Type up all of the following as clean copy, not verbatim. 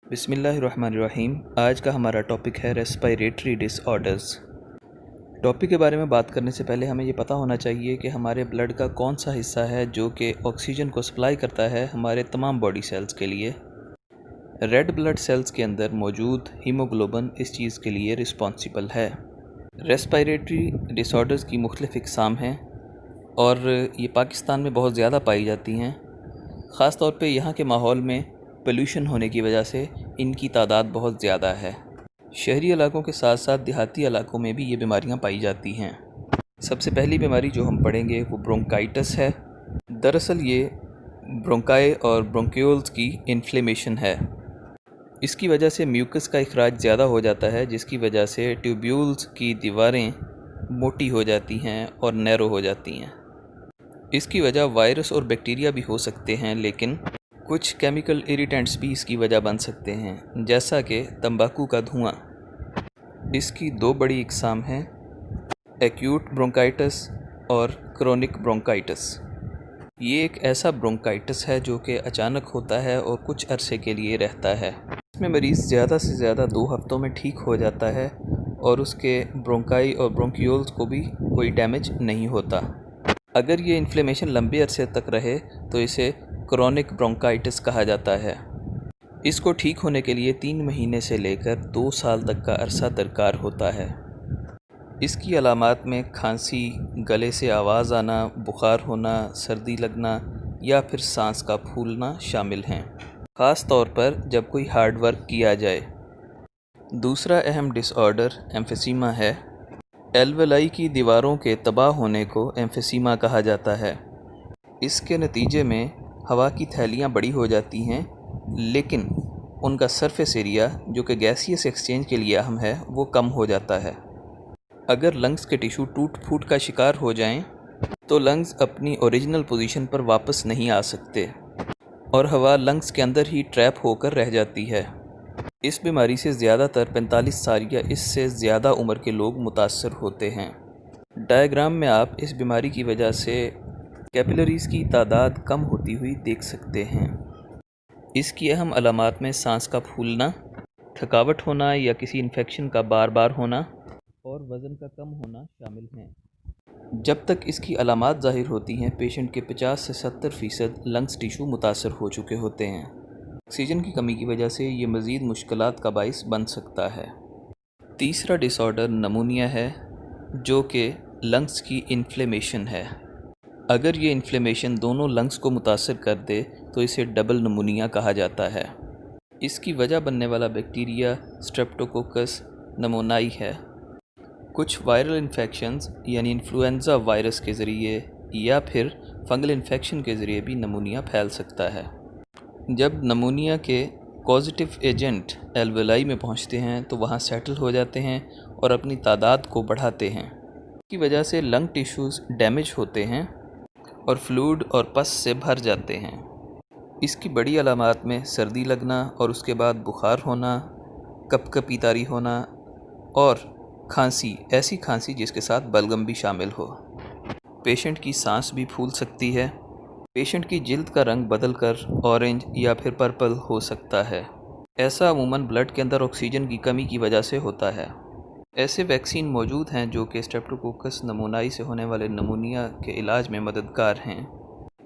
बिस्मिल्लाहिर्रहमानिर्रहीम। आज का हमारा टॉपिक है रेस्पिरेटरी डिसऑर्डर्स। टॉपिक के बारे में बात करने से पहले हमें ये पता होना चाहिए कि हमारे ब्लड का कौन सा हिस्सा है जो कि ऑक्सीजन को सप्लाई करता है हमारे तमाम बॉडी सेल्स के लिए। रेड ब्लड सेल्स के अंदर मौजूद हीमोग्लोबिन इस चीज़ के लिए रिस्पॉन्सिबल है। रेस्पिरेटरी डिसऑर्डर्स की मुख्तलिफ़ इक़साम हैं और ये पाकिस्तान में बहुत ज़्यादा पाई जाती हैं। ख़ास तौर पे यहाँ के माहौल में पोल्यूशन होने की वजह से इनकी तादाद बहुत ज़्यादा है। शहरी इलाकों के साथ साथ देहाती इलाकों में भी ये बीमारियाँ पाई जाती हैं। सबसे पहली बीमारी जो हम पढ़ेंगे वो ब्रोंकाइटिस है। दरअसल ये ब्रोंकाई और ब्रोंक्यूल्स की इन्फ्लेमेशन है। इसकी वजह से म्यूकस का इखराज ज़्यादा हो जाता है, जिसकी वजह से ट्यूब्यूल्स की दीवारें मोटी हो जाती हैं और नैरो हो जाती हैं। इसकी वजह वायरस और बैक्टीरिया भी हो सकते हैं, लेकिन कुछ केमिकल इरिटेंट्स भी इसकी वजह बन सकते हैं, जैसा कि तंबाकू का धुआं। इसकी दो बड़ी इक़साम हैं, एक्यूट ब्रोंकाइटिस और क्रोनिक ब्रोंकाइटिस। ये एक ऐसा ब्रोंकाइटिस है जो कि अचानक होता है और कुछ अरसे के लिए रहता है। इसमें मरीज़ ज़्यादा से ज़्यादा 2 हफ्तों में ठीक हो जाता है और उसके ब्रोंकाई और ब्रोंक्यूल्स को भी कोई डैमेज नहीं होता। अगर ये इन्फ्लेमेशन लंबे अरसे तक रहे तो इसे क्रोनिक ब्रोंकाइटिस कहा जाता है। इसको ठीक होने के लिए 3 महीने से लेकर 2 साल तक का अरसा दरकार होता है। इसकी अलामात में खांसी, गले से आवाज़ आना, बुखार होना, सर्दी लगना या फिर सांस का फूलना शामिल हैं, ख़ास तौर पर जब कोई हार्ड वर्क किया जाए। दूसरा अहम डिसऑर्डर एम्फीसीमा है। एल्वेलाई की दीवारों के तबाह होने को एम्फीसीमा कहा जाता है। इसके नतीजे में हवा की थैलियाँ बड़ी हो जाती हैं, लेकिन उनका सरफेस एरिया जो कि गैसियस एक्सचेंज के लिए अहम है वो कम हो जाता है। अगर लंग्स के टिश्यू टूट फूट का शिकार हो जाएं, तो लंग्स अपनी ओरिजिनल पोजीशन पर वापस नहीं आ सकते और हवा लंग्स के अंदर ही ट्रैप होकर रह जाती है। इस बीमारी से ज़्यादातर 45 साल या इससे ज़्यादा उम्र के लोग मुतासर होते हैं। डायग्राम में आप इस बीमारी की वजह से कैपिलरीज़ की तादाद कम होती हुई देख सकते हैं। इसकी अहम अलामात में सांस का फूलना, थकावट होना या किसी इन्फेक्शन का बार बार होना और वज़न का कम होना शामिल हैं। जब तक इसकी अलामात ज़ाहिर होती हैं, पेशेंट के 50 से 70% लंग्स टिश्यू मुतासर हो चुके होते हैं। ऑक्सीजन की कमी की वजह से ये मज़ीद मुश्किलात का बाइस बन सकता है। तीसरा डिसऑर्डर नमूनिया है, जो कि लंग्स की इन्फ्लेमेशन है। अगर ये इन्फ्लेमेशन दोनों लंग्स को मुतासर कर दे तो इसे डबल नमूनिया कहा जाता है। इसकी वजह बनने वाला बैक्टीरिया स्ट्रेप्टोकोकस नमोनाई है। कुछ वायरल इन्फेक्शंस यानी इन्फ्लुएंज़ा वायरस के ज़रिए या फिर फंगल इन्फेक्शन के ज़रिए भी नमूनिया फैल सकता है। जब नमूनिया के कॉजेटिव एजेंट एल्वेलाई में पहुंचते हैं तो वहां सेटल हो जाते हैं और अपनी तादाद को बढ़ाते हैं। इसकी वजह से लंग टिश्यूज़ डैमेज होते हैं और फ्लूइड और पस से भर जाते हैं। इसकी बड़ी अलामात में सर्दी लगना और उसके बाद बुखार होना, कपकपी तारी होना और खांसी, ऐसी खांसी जिसके साथ बलगम भी शामिल हो। पेशेंट की सांस भी फूल सकती है। पेशेंट की जिल्द का रंग बदलकर ऑरेंज या फिर पर्पल हो सकता है। ऐसा अमूमन ब्लड के अंदर ऑक्सीजन की कमी की वजह से होता है। ऐसे वैक्सीन मौजूद हैं जो कि स्ट्रेप्टोकोकस नमूनाई से होने वाले नमूनिया के इलाज में मददगार हैं।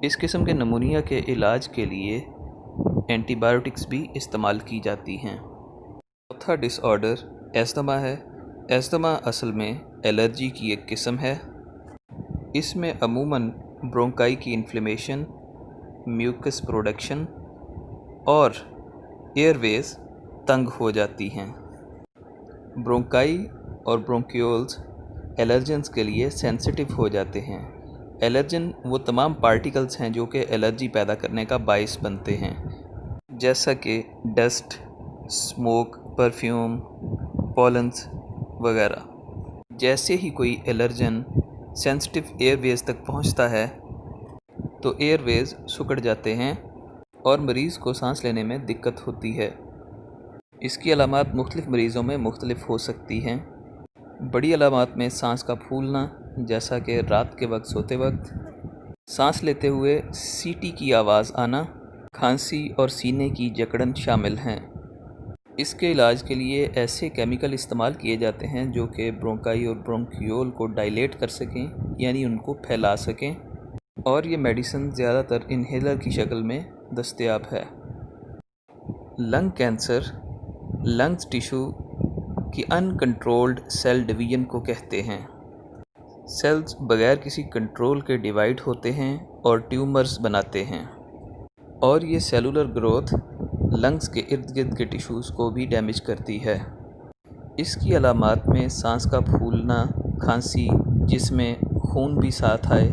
इस किस्म के नमूनिया के इलाज के लिए एंटीबायोटिक्स भी इस्तेमाल की जाती हैं। चौथा डिसऑर्डर एस्थमा है। एस्थमा असल में एलर्जी की एक किस्म है। इसमें अमूमन ब्रोंकाई की इन्फ्लेमेशन, म्यूकस प्रोडक्शन और एयरवेज तंग हो जाती हैं। ब्रोंकाई और ब्रोंक्यूल्स एलर्जेंस के लिए सेंसिटिव हो जाते हैं। एलर्जन वो तमाम पार्टिकल्स हैं जो कि एलर्जी पैदा करने का बाइस बनते हैं, जैसा कि डस्ट, स्मोक, परफ्यूम, पॉलन्स वगैरह। जैसे ही कोई एलर्जन सेंसिटिव एयरवेज तक पहुंचता है तो एयरवेज सिकुड़ जाते हैं और मरीज़ को सांस लेने में दिक्कत होती है। इसकी अलामात मुख्तलिफ़ मरीज़ों में मुख्तलिफ़ हो सकती हैं। बड़ी अलामात में सांस का फूलना, जैसा कि रात के वक्त सोते वक्त, सांस लेते हुए सीटी की आवाज़ आना, खांसी और सीने की जकड़न शामिल हैं। اس کے علاج کے لیے ایسے کیمیکل استعمال کیے جاتے ہیں جو کہ برونکائی اور برونکیول کو ڈائلیٹ کر سکیں، یعنی ان کو پھیلا سکیں، اور یہ میڈیسن زیادہ تر انہیلر کی شکل میں دستیاب ہے۔ لنگ کینسر لنگز ٹیشو کی ان کنٹرولڈ سیل ڈویژن کو کہتے ہیں۔ سیلز بغیر کسی کنٹرول کے ڈیوائیڈ ہوتے ہیں اور ٹیومرز بناتے ہیں، اور یہ سیلولر گروتھ لنگز کے ارد گرد کے ٹیشوز کو بھی ڈیمیج کرتی ہے۔ اس کی علامات میں سانس کا پھولنا، کھانسی، جس میں خون بھی ساتھ آئے،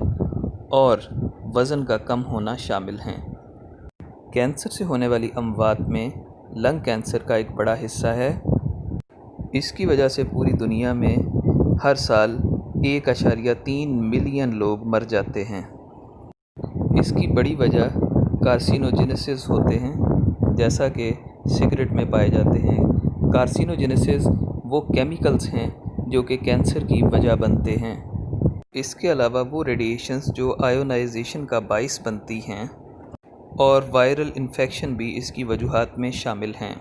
اور وزن کا کم ہونا شامل ہیں۔ کینسر سے ہونے والی اموات میں لنگ کینسر کا ایک بڑا حصہ ہے۔ اس کی وجہ سے پوری دنیا میں ہر سال 1.3 ملین لوگ مر جاتے ہیں۔ اس کی بڑی وجہ کارسینوجینسز ہوتے ہیں، جیسا کہ سگریٹ میں پائے جاتے ہیں۔ کارسینوجینسز وہ کیمیکلز ہیں جو کہ کینسر کی وجہ بنتے ہیں۔ اس کے علاوہ وہ ریڈیشنز جو آئونائزیشن کا باعث بنتی ہیں، اور وائرل انفیکشن بھی اس کی وجوہات میں شامل ہیں۔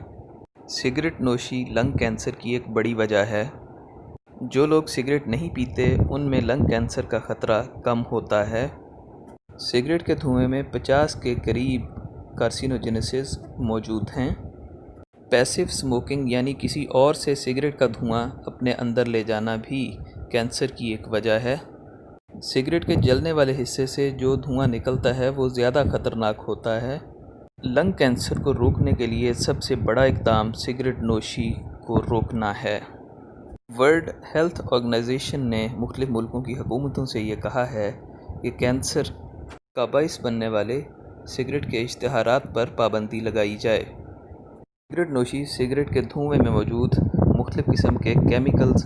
سگریٹ نوشی لنگ کینسر کی ایک بڑی وجہ ہے۔ جو لوگ سگریٹ نہیں پیتے ان میں لنگ کینسر کا خطرہ کم ہوتا ہے۔ سگریٹ کے دھوئیں میں 50 کے قریب کارسینوجینسز موجود ہیں۔ پیسیو اسموکنگ یعنی کسی اور سے سگریٹ کا دھواں اپنے اندر لے جانا بھی کینسر کی ایک وجہ ہے۔ سگریٹ کے جلنے والے حصے سے جو دھواں نکلتا ہے وہ زیادہ خطرناک ہوتا ہے۔ لنگ کینسر کو روکنے کے لیے سب سے بڑا اقدام سگریٹ نوشی کو روکنا ہے۔ ورلڈ ہیلتھ آرگنائزیشن نے مختلف ملکوں کی حکومتوں سے یہ کہا ہے کہ کینسر کا باعث بننے والے سگریٹ کے اشتہارات پر پابندی لگائی جائے۔ سگریٹ نوشی سگریٹ کے دھوئیں میں موجود مختلف قسم کے کیمیکلز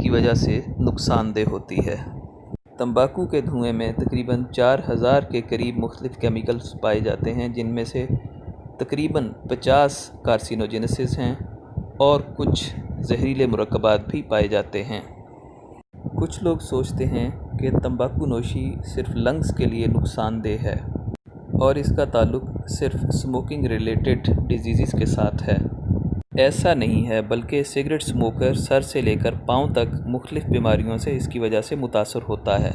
کی وجہ سے نقصان دہ ہوتی ہے۔ تمباکو کے دھوئیں میں تقریباً 4000 کے قریب مختلف کیمیکلز پائے جاتے ہیں، جن میں سے تقریباً 50 کارسینوجینسز ہیں اور کچھ زہریلے مرکبات بھی پائے جاتے ہیں۔ کچھ لوگ سوچتے ہیں کہ تمباکو نوشی صرف لنگز کے لیے نقصان دہ ہے اور اس کا تعلق صرف اسموکنگ ریلیٹڈ ڈیزیزز کے ساتھ ہے۔ ایسا نہیں ہے، بلکہ سگریٹ اسموکر سر سے لے کر پاؤں تک مختلف بیماریوں سے اس کی وجہ سے متاثر ہوتا ہے۔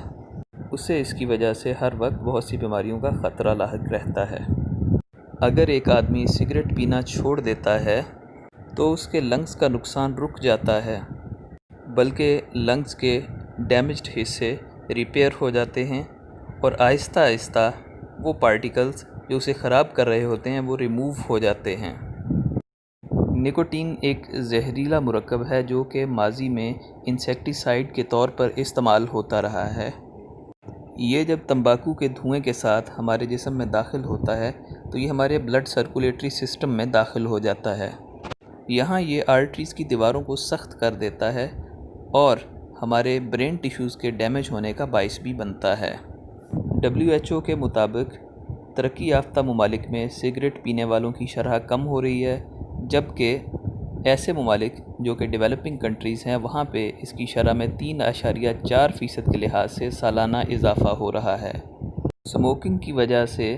اسے اس کی وجہ سے ہر وقت بہت سی بیماریوں کا خطرہ لاحق رہتا ہے۔ اگر ایک آدمی سگریٹ پینا چھوڑ دیتا ہے تو اس کے لنگز کا نقصان رک جاتا ہے، بلکہ لنگز کے ڈیمیجڈ حصے ریپیئر ہو جاتے ہیں اور آہستہ آہستہ وہ پارٹیکلز جو اسے خراب کر رہے ہوتے ہیں وہ ریموو ہو جاتے ہیں۔ نکوٹین ایک زہریلا مرکب ہے جو کہ ماضی میں انسیکٹی سائیڈ کے طور پر استعمال ہوتا رہا ہے۔ یہ جب تمباکو کے دھوئیں کے ساتھ ہمارے جسم میں داخل ہوتا ہے تو یہ ہمارے بلڈ سرکولیٹری سسٹم میں داخل ہو جاتا ہے۔ یہاں یہ آرٹریز کی دیواروں کو سخت کر دیتا ہے اور ہمارے برین ٹیشوز کے ڈیمیج ہونے کا باعث بھی بنتا ہے۔ WHO کے مطابق ترقی یافتہ ممالک میں سگریٹ پینے والوں کی شرح کم ہو رہی ہے، جبکہ ایسے ممالک جو کہ ڈیولپنگ کنٹریز ہیں وہاں پہ اس کی شرح میں 3.4% کے لحاظ سے سالانہ اضافہ ہو رہا ہے۔ اسموکنگ کی وجہ سے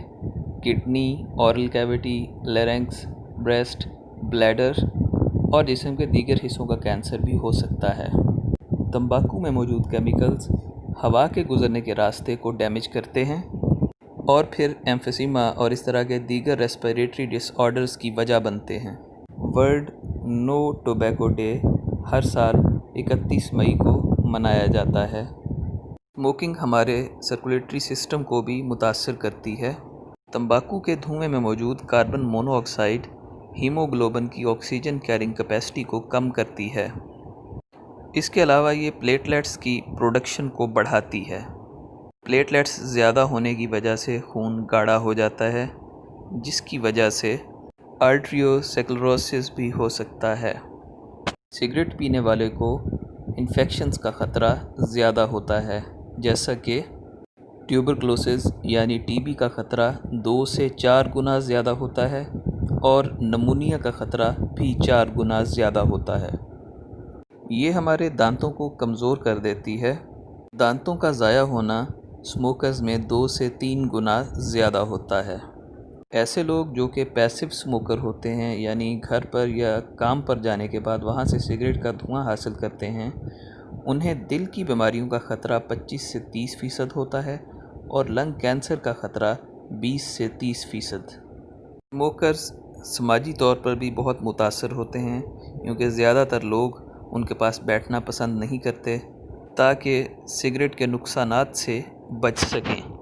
kidney, oral cavity, larynx, breast, bladder اور جسم کے دیگر حصوں کا کینسر بھی ہو سکتا ہے۔ تمباکو میں موجود کیمیکلز ہوا کے گزرنے کے راستے کو ڈیمیج کرتے ہیں اور پھر ایمفیسیما اور اس طرح کے دیگر ریسپیریٹری ڈس آرڈرز کی وجہ بنتے ہیں۔ ورلڈ نو ٹوبیکو ڈے ہر سال 31 مئی کو منایا جاتا ہے۔ اسموکنگ ہمارے سرکولیٹری سسٹم کو بھی متاثر کرتی ہے۔ تمباکو کے دھوئیں میں موجود کاربن مونو آکسائڈ ہیموگلوبن کی آکسیجن کیرنگ کیپیسٹی کو کم کرتی ہے۔ اس کے علاوہ یہ پلیٹلیٹس کی پروڈکشن کو بڑھاتی ہے۔ پلیٹلیٹس زیادہ ہونے کی وجہ سے خون گاڑھا ہو جاتا ہے، جس کی وجہ سے آرٹریوسکلروسس بھی ہو سکتا ہے۔ سگریٹ پینے والے کو انفیکشنز کا خطرہ زیادہ ہوتا ہے، جیسا کہ ٹیوبرکلوسس یعنی TB کا خطرہ 2 سے 4 گنا زیادہ ہوتا ہے اور نمونیا کا خطرہ بھی 4 گنا زیادہ ہوتا ہے۔ یہ ہمارے دانتوں کو کمزور کر دیتی ہے۔ دانتوں کا ضائع ہونا اسموکرز میں 2 سے 3 گنا زیادہ ہوتا ہے۔ ایسے لوگ جو کہ پیسو اسموکر ہوتے ہیں، یعنی گھر پر یا کام پر جانے کے بعد وہاں سے سگریٹ کا دھواں حاصل کرتے ہیں، انہیں دل کی بیماریوں کا خطرہ 25 سے 30% ہوتا ہے اور لنگ کینسر کا خطرہ 20 سے 30%۔ اسموکرز سماجی طور پر بھی بہت متاثر ہوتے ہیں، کیونکہ زیادہ تر لوگ ان کے پاس بیٹھنا پسند نہیں کرتے تاکہ سگریٹ کے نقصانات سے بچ سکیں۔